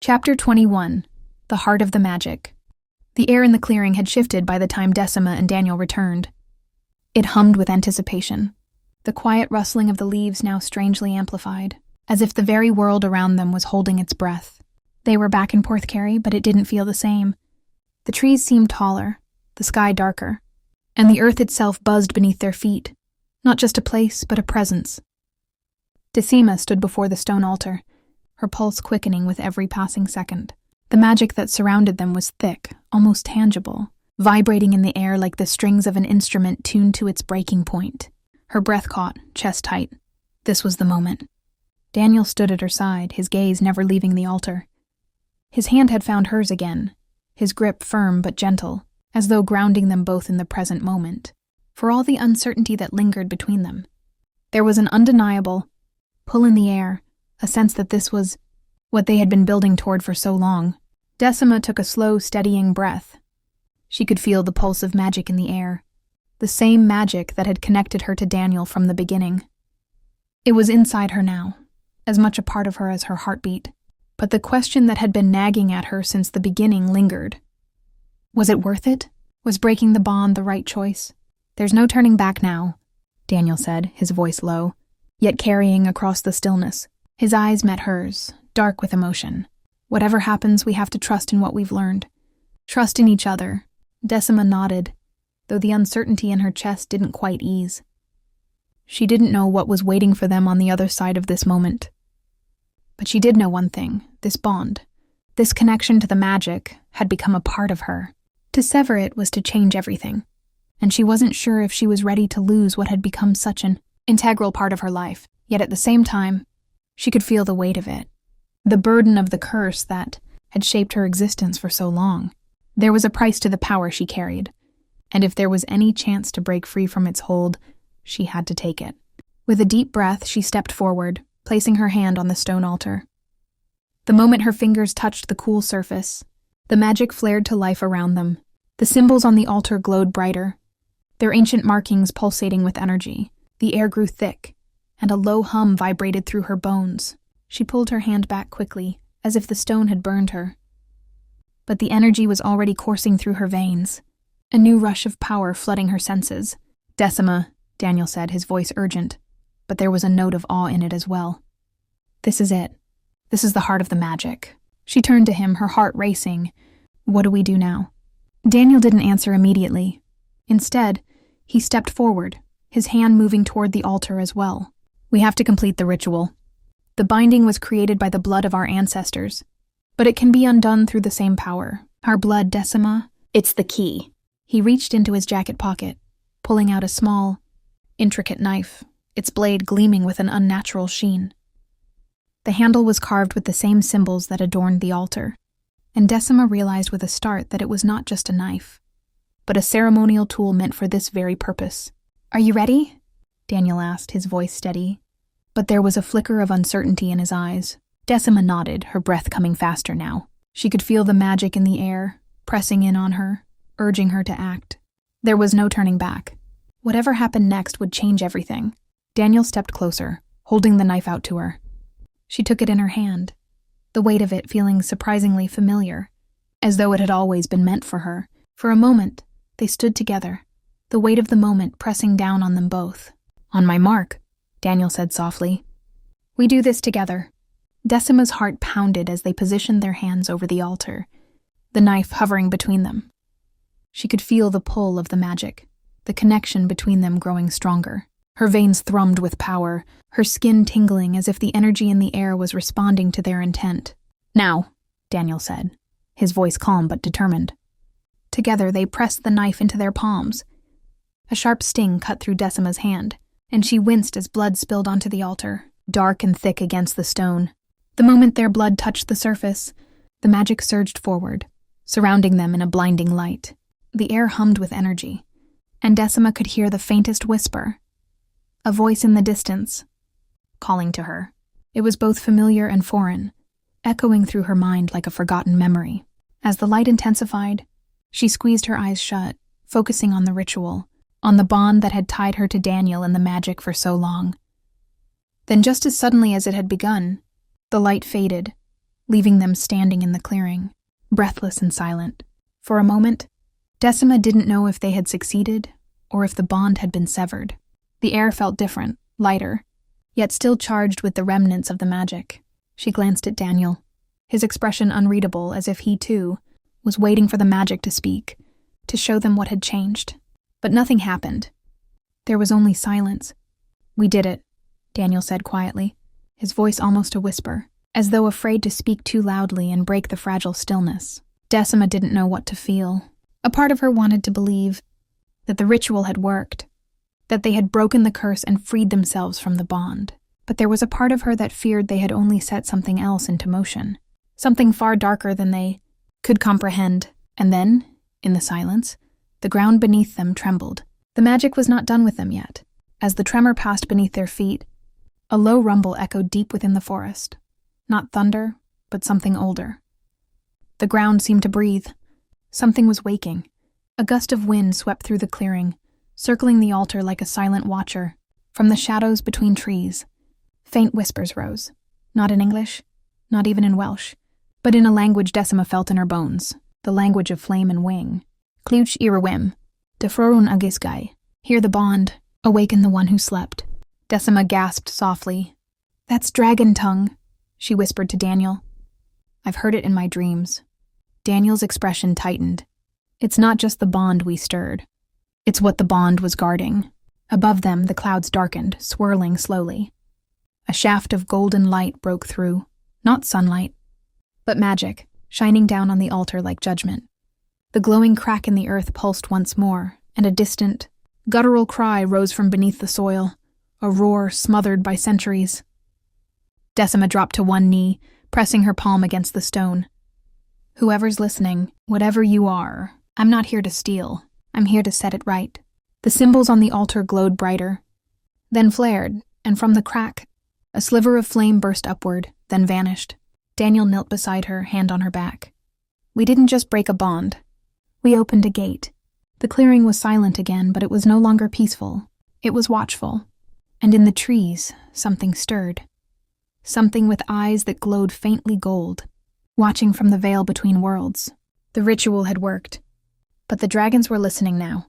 Chapter 21. The Heart of the Magic. The air in the clearing had shifted by the time Decima and Daniel returned. It hummed with anticipation, the quiet rustling of the leaves now strangely amplified, as if the very world around them was holding its breath. They were back in Porthcary, but it didn't feel the same. The trees seemed taller, the sky darker, and the earth itself buzzed beneath their feet, not just a place, but a presence. Decima stood before the stone altar, her pulse quickening with every passing second. The magic that surrounded them was thick, almost tangible, vibrating in the air like the strings of an instrument tuned to its breaking point. Her breath caught, chest tight. This was the moment. Daniel stood at her side, his gaze never leaving the altar. His hand had found hers again, his grip firm but gentle, as though grounding them both in the present moment, for all the uncertainty that lingered between them. There was an undeniable pull in the air, a sense that this was what they had been building toward for so long. Decima took a slow, steadying breath. She could feel the pulse of magic in the air, the same magic that had connected her to Daniel from the beginning. It was inside her now, as much a part of her as her heartbeat. But the question that had been nagging at her since the beginning lingered. Was it worth it? Was breaking the bond the right choice? "There's no turning back now," Daniel said, his voice low, yet carrying across the stillness. His eyes met hers, dark with emotion. "Whatever happens, we have to trust in what we've learned. Trust in each other." Decima nodded, though the uncertainty in her chest didn't quite ease. She didn't know what was waiting for them on the other side of this moment. But she did know one thing: this bond, this connection to the magic, had become a part of her. To sever it was to change everything, and she wasn't sure if she was ready to lose what had become such an integral part of her life. Yet at the same time, she could feel the weight of it, the burden of the curse that had shaped her existence for so long. There was a price to the power she carried, and if there was any chance to break free from its hold, she had to take it. With a deep breath, she stepped forward, placing her hand on the stone altar. The moment her fingers touched the cool surface, the magic flared to life around them. The symbols on the altar glowed brighter, their ancient markings pulsating with energy. The air grew thick, and a low hum vibrated through her bones. She pulled her hand back quickly, as if the stone had burned her. But the energy was already coursing through her veins, a new rush of power flooding her senses. "Decima," Daniel said, his voice urgent, but there was a note of awe in it as well. "This is it. This is the heart of the magic." She turned to him, her heart racing. "What do we do now?" Daniel didn't answer immediately. Instead, he stepped forward, his hand moving toward the altar as well. "We have to complete the ritual. The binding was created by the blood of our ancestors, but it can be undone through the same power. Our blood, Decima, it's the key." He reached into his jacket pocket, pulling out a small, intricate knife, its blade gleaming with an unnatural sheen. The handle was carved with the same symbols that adorned the altar, and Decima realized with a start that it was not just a knife, but a ceremonial tool meant for this very purpose. "Are you ready?" Daniel asked, his voice steady, but there was a flicker of uncertainty in his eyes. Decima nodded, her breath coming faster now. She could feel the magic in the air, pressing in on her, urging her to act. There was no turning back. Whatever happened next would change everything. Daniel stepped closer, holding the knife out to her. She took it in her hand, the weight of it feeling surprisingly familiar, as though it had always been meant for her. For a moment, they stood together, the weight of the moment pressing down on them both. "On my mark," Daniel said softly. "We do this together." Decima's heart pounded as they positioned their hands over the altar, the knife hovering between them. She could feel the pull of the magic, the connection between them growing stronger. Her veins thrummed with power, her skin tingling as if the energy in the air was responding to their intent. "Now," Daniel said, his voice calm but determined. Together they pressed the knife into their palms. A sharp sting cut through Decima's hand, and she winced as blood spilled onto the altar, dark and thick against the stone. The moment their blood touched the surface, the magic surged forward, surrounding them in a blinding light. The air hummed with energy, and Decima could hear the faintest whisper, a voice in the distance, calling to her. It was both familiar and foreign, echoing through her mind like a forgotten memory. As the light intensified, she squeezed her eyes shut, focusing on the ritual, on the bond that had tied her to Daniel and the magic for so long. Then just as suddenly as it had begun, the light faded, leaving them standing in the clearing, breathless and silent. For a moment, Decima didn't know if they had succeeded or if the bond had been severed. The air felt different, lighter, yet still charged with the remnants of the magic. She glanced at Daniel, his expression unreadable, as if he, too, was waiting for the magic to speak, to show them what had changed. But nothing happened. There was only silence. "We did it," Daniel said quietly, his voice almost a whisper, as though afraid to speak too loudly and break the fragile stillness. Decima didn't know what to feel. A part of her wanted to believe that the ritual had worked, that they had broken the curse and freed themselves from the bond. But there was a part of her that feared they had only set something else into motion, something far darker than they could comprehend. And then, in the silence, the ground beneath them trembled. The magic was not done with them yet. As the tremor passed beneath their feet, a low rumble echoed deep within the forest. Not thunder, but something older. The ground seemed to breathe. Something was waking. A gust of wind swept through the clearing, circling the altar like a silent watcher. From the shadows between trees, faint whispers rose. Not in English, not even in Welsh, but in a language Decima felt in her bones, the language of flame and wing. Clúch Irawim, de Frorun Agisgai. Hear the bond, awaken the one who slept. Decima gasped softly. "That's dragon tongue," she whispered to Daniel. "I've heard it in my dreams." Daniel's expression tightened. "It's not just the bond we stirred. It's what the bond was guarding." Above them, the clouds darkened, swirling slowly. A shaft of golden light broke through, not sunlight, but magic, shining down on the altar like judgment. The glowing crack in the earth pulsed once more, and a distant, guttural cry rose from beneath the soil, a roar smothered by centuries. Decima dropped to one knee, pressing her palm against the stone. "Whoever's listening, whatever you are, I'm not here to steal. I'm here to set it right." The symbols on the altar glowed brighter, then flared, and from the crack, a sliver of flame burst upward, then vanished. Daniel knelt beside her, hand on her back. "We didn't just break a bond. We opened a gate." The clearing was silent again, but it was no longer peaceful. It was watchful. And in the trees, something stirred. Something with eyes that glowed faintly gold, watching from the veil between worlds. The ritual had worked, but the dragons were listening now.